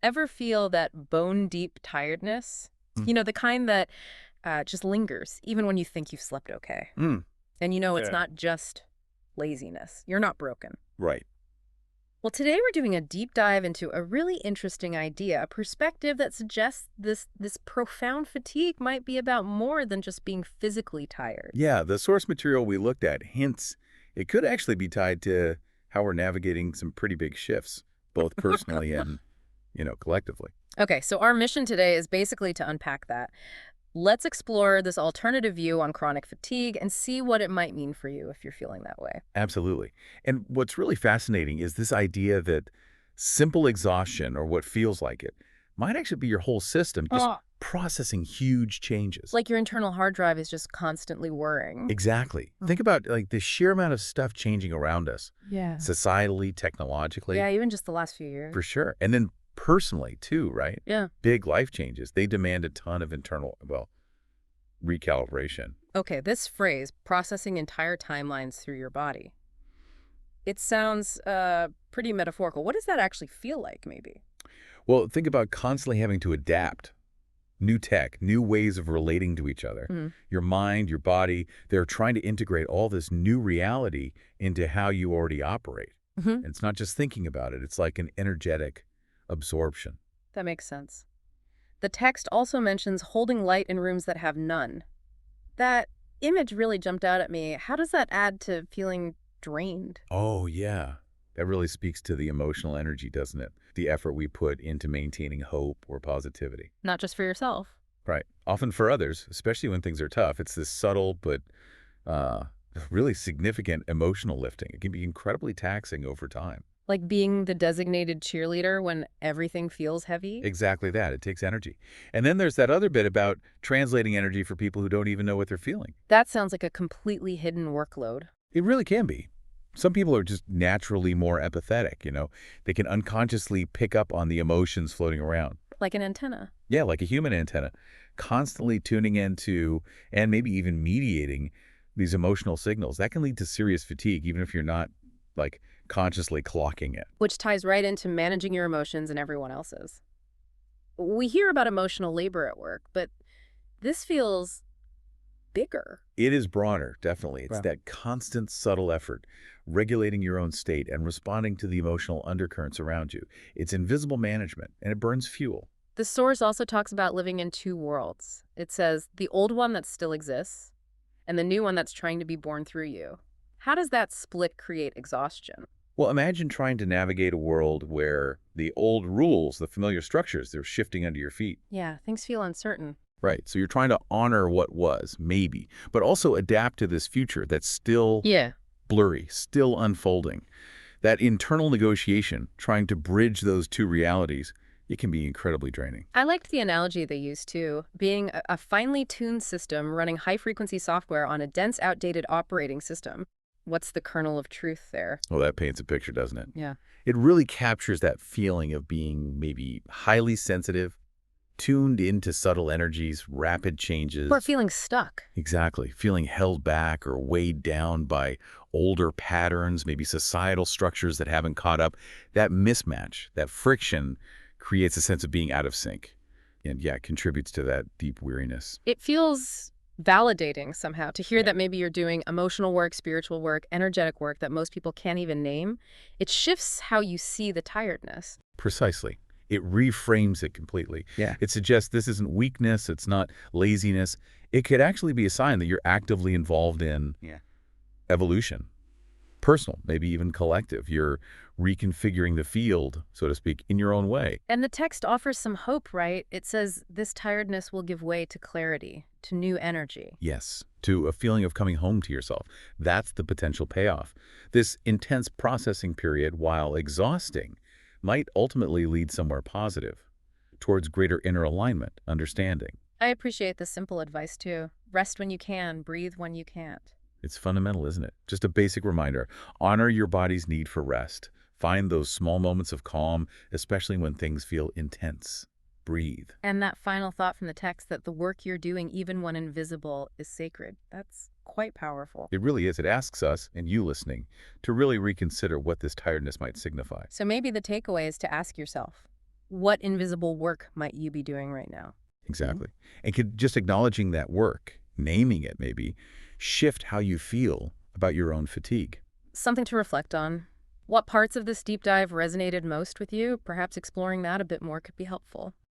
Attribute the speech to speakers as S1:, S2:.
S1: Ever feel that bone-deep tiredness?
S2: Mm.
S1: You know, the kind that just lingers, even when you think you've slept okay.
S2: Mm.
S1: And you know it's
S2: Yeah.
S1: not just laziness. You're not broken.
S2: Right.
S1: Well, today we're doing a deep dive into a really interesting idea, a perspective that suggests this profound fatigue might be about more than just being physically tired.
S2: Yeah, the source material we looked at hints it could actually be tied to how we're navigating some pretty big shifts, both personally and, collectively.
S1: Okay, so our mission today is basically to unpack that. Let's explore this alternative view on chronic fatigue and see what it might mean for you if you're feeling that way.
S2: Absolutely. And what's really fascinating is this idea that simple exhaustion, or what feels like it, might actually be your whole system just processing huge changes.
S1: Like your internal hard drive is just constantly whirring.
S2: Exactly. Think about like the sheer amount of stuff changing around us,
S1: Yeah.
S2: societally, technologically.
S1: Yeah, even just the last few years.
S2: For sure. And then personally, too, right?
S1: Yeah.
S2: Big life changes. They demand a ton of internal, well, recalibration.
S1: Okay, this phrase, processing entire timelines through your body, it sounds pretty metaphorical. What does that actually feel like, maybe?
S2: Well, think about constantly having to adapt. New tech, new ways of relating to each other.
S1: Mm.
S2: Your mind, your body, they're trying to integrate all this new reality into how you already operate.
S1: Hmm.
S2: And it's not just thinking about it. It's like an energetic absorption.
S1: That makes sense. The text also mentions holding light in rooms that have none. That image really jumped out at me. How does that add to feeling drained?
S2: Oh, yeah. That really speaks to the emotional energy, doesn't it? The effort we put into maintaining hope or positivity.
S1: Not just for yourself.
S2: Right. Often for others, especially when things are tough, it's this subtle but uh, really significant emotional lifting. It can be incredibly taxing over time.
S1: Like being the designated cheerleader when everything feels heavy?
S2: Exactly that. It takes energy. And then there's that other bit about translating energy for people who don't even know what they're feeling.
S1: That sounds like a completely hidden workload.
S2: It really can be. Some people are just naturally more empathetic. They can unconsciously pick up on the emotions floating around.
S1: Like an antenna.
S2: Yeah, like a human antenna, constantly tuning into and maybe even mediating these emotional signals. That can lead to serious fatigue, even if you're not, like, consciously clocking it.
S1: Which ties right into managing your emotions and everyone else's. We hear about emotional labor at work, but this feels bigger.
S2: It is broader, definitely. It's
S1: Wow.
S2: that constant, subtle effort, regulating your own state and responding to the emotional undercurrents around you. It's invisible management, and it burns fuel.
S1: The source also talks about living in two worlds. It says the old one that still exists and the new one that's trying to be born through you. How does that split create exhaustion?
S2: Well, imagine trying to navigate a world where the old rules, the familiar structures, they're shifting under your feet.
S1: Yeah, things feel uncertain.
S2: Right. So you're trying to honor what was, maybe, but also adapt to this future that's still
S1: Yeah.
S2: blurry, still unfolding. That internal negotiation, trying to bridge those two realities, it can be incredibly draining.
S1: I liked the analogy they used too, being a finely tuned system running high-frequency software on a dense, outdated operating system. What's the kernel of truth there?
S2: Well, that paints a picture, doesn't it?
S1: Yeah.
S2: It really captures that feeling of being maybe highly sensitive, tuned into subtle energies, rapid changes.
S1: Or feeling stuck.
S2: Exactly. Feeling held back or weighed down by older patterns, maybe societal structures that haven't caught up. That mismatch, that friction creates a sense of being out of sync. And yeah, it contributes to that deep weariness.
S1: It feels validating somehow to hear that maybe you're doing emotional work, spiritual work, energetic work that most people can't even name. It shifts how you see the tiredness.
S2: Precisely. It reframes it completely.
S1: Yeah.
S2: It suggests this isn't weakness, it's not laziness. It could actually be a sign that you're actively involved in evolution. Personal, maybe even collective. You're reconfiguring the field, so to speak, in your own way.
S1: And the text offers some hope, right? It says this tiredness will give way to clarity, to new energy.
S2: Yes, to a feeling of coming home to yourself. That's the potential payoff. This intense processing period, while exhausting, might ultimately lead somewhere positive, towards greater inner alignment, understanding.
S1: I appreciate the simple advice too. Rest when you can, breathe when you can't.
S2: It's fundamental, isn't it? Just a basic reminder. Honor your body's need for rest. Find those small moments of calm, especially when things feel intense. Breathe.
S1: And that final thought from the text that the work you're doing, even when invisible, is sacred. That's quite powerful.
S2: It really is. It asks us, and you listening, to really reconsider what this tiredness might signify.
S1: So maybe the takeaway is to ask yourself, What invisible work might you be doing right now? Mhm.
S2: Exactly. And could just acknowledging that work, naming it maybe, shift how you feel about your own fatigue.
S1: Something to reflect on. What parts of this deep dive resonated most with you? Perhaps exploring that a bit more could be helpful.